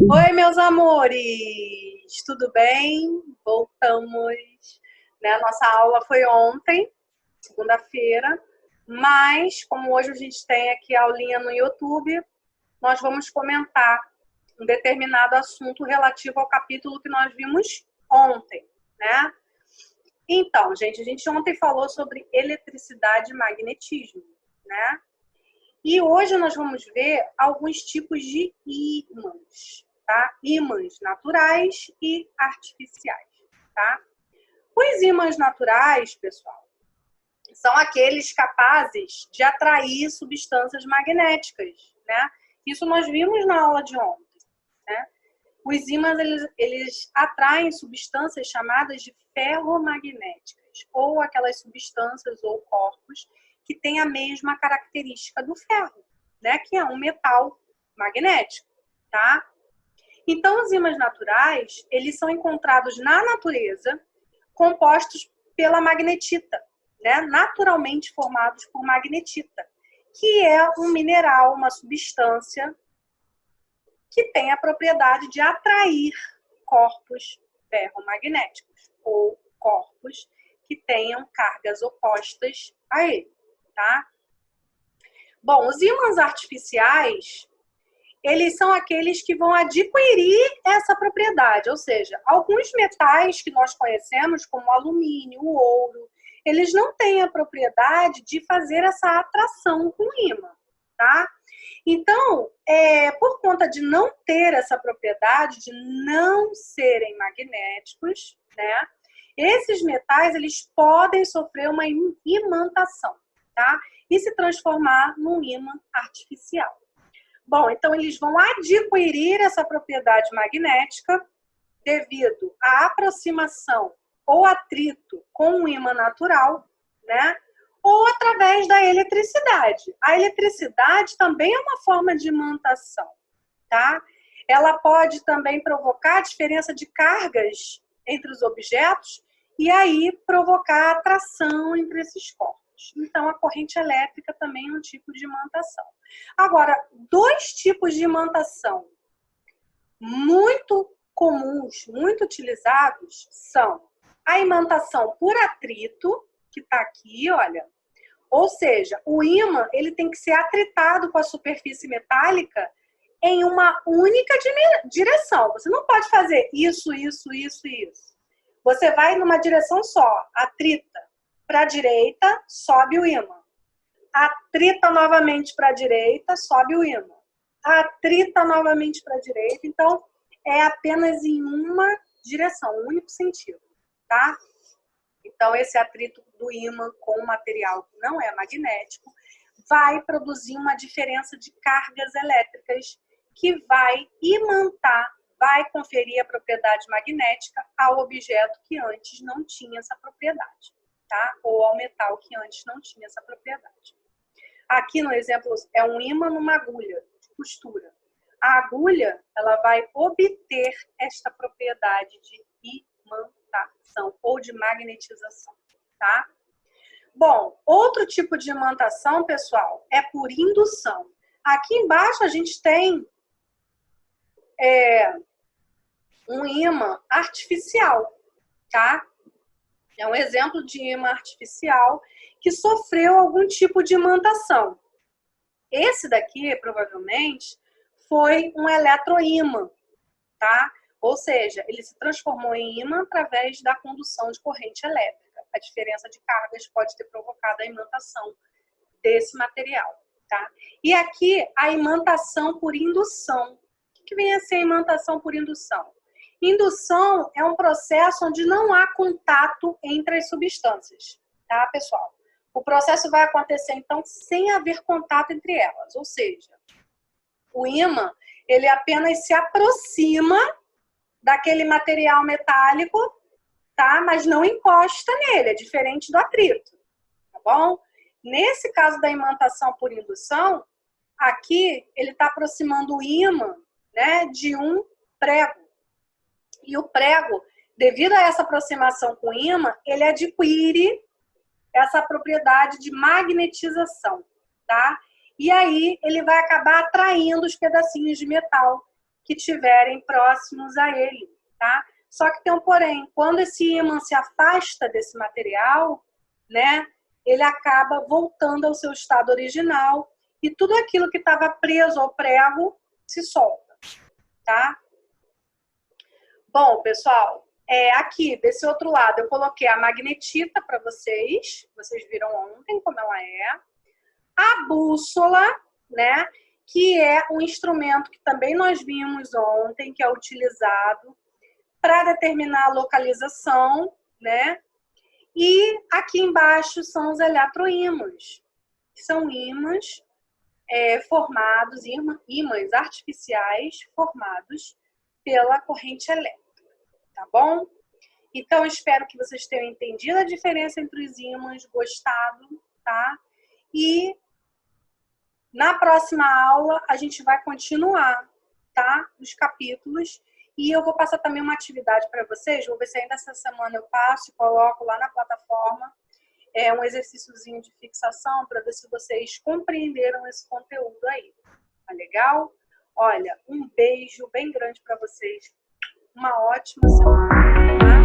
Oi, meus amores! Tudo bem? Voltamos, né? A nossa aula foi ontem, segunda-feira, mas como hoje a gente tem aqui a aulinha no YouTube, nós vamos comentar um determinado assunto relativo ao capítulo que nós vimos ontem, né? Então, gente, a gente ontem falou sobre eletricidade e magnetismo, né? E hoje nós vamos ver alguns tipos de ímãs, tá? Ímãs naturais e artificiais, tá? Os ímãs naturais, pessoal, são aqueles capazes de atrair substâncias magnéticas, né? Isso nós vimos na aula de ontem, né? Os ímãs, eles atraem substâncias chamadas de ferromagnéticas, ou aquelas substâncias ou corpos que têm a mesma característica do ferro, né? Que é um metal magnético, tá? Então, os ímãs naturais, eles são encontrados na natureza, compostos pela magnetita, né? Naturalmente formados por magnetita, que é um mineral, uma substância que tem a propriedade de atrair corpos ferromagnéticos ou corpos que tenham cargas opostas a ele, tá? Bom, os ímãs artificiais, eles são aqueles que vão adquirir essa propriedade, ou seja, alguns metais que nós conhecemos, como o alumínio, o ouro, eles não têm a propriedade de fazer essa atração com o ímã, tá? Então, por conta de não ter essa propriedade, de não serem magnéticos, né? Esses metais, eles podem sofrer uma imantação, tá? E se transformar num ímã artificial. Bom, então eles vão adquirir essa propriedade magnética devido à aproximação ou atrito com um ímã natural, né? Ou através da eletricidade. A eletricidade também é uma forma de imantação, tá? Ela pode também provocar diferença de cargas entre os objetos e aí provocar atração entre esses corpos. Então, a corrente elétrica também é um tipo de imantação. Agora, dois tipos de imantação muito comuns, muito utilizados, são a imantação por atrito, que está aqui, olha. Ou seja, o ímã ele tem que ser atritado com a superfície metálica em uma única direção. Você não pode fazer isso, isso, isso e isso. Você vai numa direção só, atrita para a direita, sobe o ímã. Atrita novamente para a direita, sobe o ímã. Atrita novamente para a direita. Então, é apenas em uma direção, um único sentido, tá? Então, esse atrito do ímã com o material que não é magnético vai produzir uma diferença de cargas elétricas que vai imantar, vai conferir a propriedade magnética ao objeto que antes não tinha essa propriedade, tá? Ou ao metal que antes não tinha essa propriedade. Aqui no exemplo é um ímã numa agulha de costura. A agulha, ela vai obter esta propriedade de imantação ou de magnetização, tá? Bom, outro tipo de imantação, pessoal, é por indução. Aqui embaixo a gente tem um ímã artificial, tá? É um exemplo de ímã artificial que sofreu algum tipo de imantação. Esse daqui, provavelmente, foi um eletroímã, tá? Ou seja, ele se transformou em ímã através da condução de corrente elétrica. A diferença de cargas pode ter provocado a imantação desse material, tá? E aqui, a imantação por indução. O que vem a ser a imantação por indução? Indução é um processo onde não há contato entre as substâncias, tá, pessoal? O processo vai acontecer, então, sem haver contato entre elas. Ou seja, o ímã, ele apenas se aproxima daquele material metálico, tá? Mas não encosta nele, é diferente do atrito, tá bom? Nesse caso da imantação por indução, aqui ele está aproximando o ímã, né, de um prego. E o prego, devido a essa aproximação com o ímã, ele adquire essa propriedade de magnetização, tá? E aí ele vai acabar atraindo os pedacinhos de metal que tiverem próximos a ele, tá? Só que tem um porém, quando esse ímã se afasta desse material, né, ele acaba voltando ao seu estado original e tudo aquilo que estava preso ao prego se solta, tá? Bom, pessoal, aqui desse outro lado eu coloquei a magnetita para vocês viram ontem como ela é. A bússola, né, que é um instrumento que também nós vimos ontem, que é utilizado para determinar a localização, né? E aqui embaixo são os eletroímãs, que são ímãs formados, ímãs artificiais formados pela corrente elétrica, tá bom? Então, espero que vocês tenham entendido a diferença entre os ímãs, gostado, tá? E na próxima aula a gente vai continuar, tá? Os capítulos. E eu vou passar também uma atividade para vocês, vou ver se ainda essa semana eu passo e coloco lá na plataforma um exercíciozinho de fixação para ver se vocês compreenderam esse conteúdo aí. Tá legal? Olha, um beijo bem grande para vocês. Uma ótima semana, tá?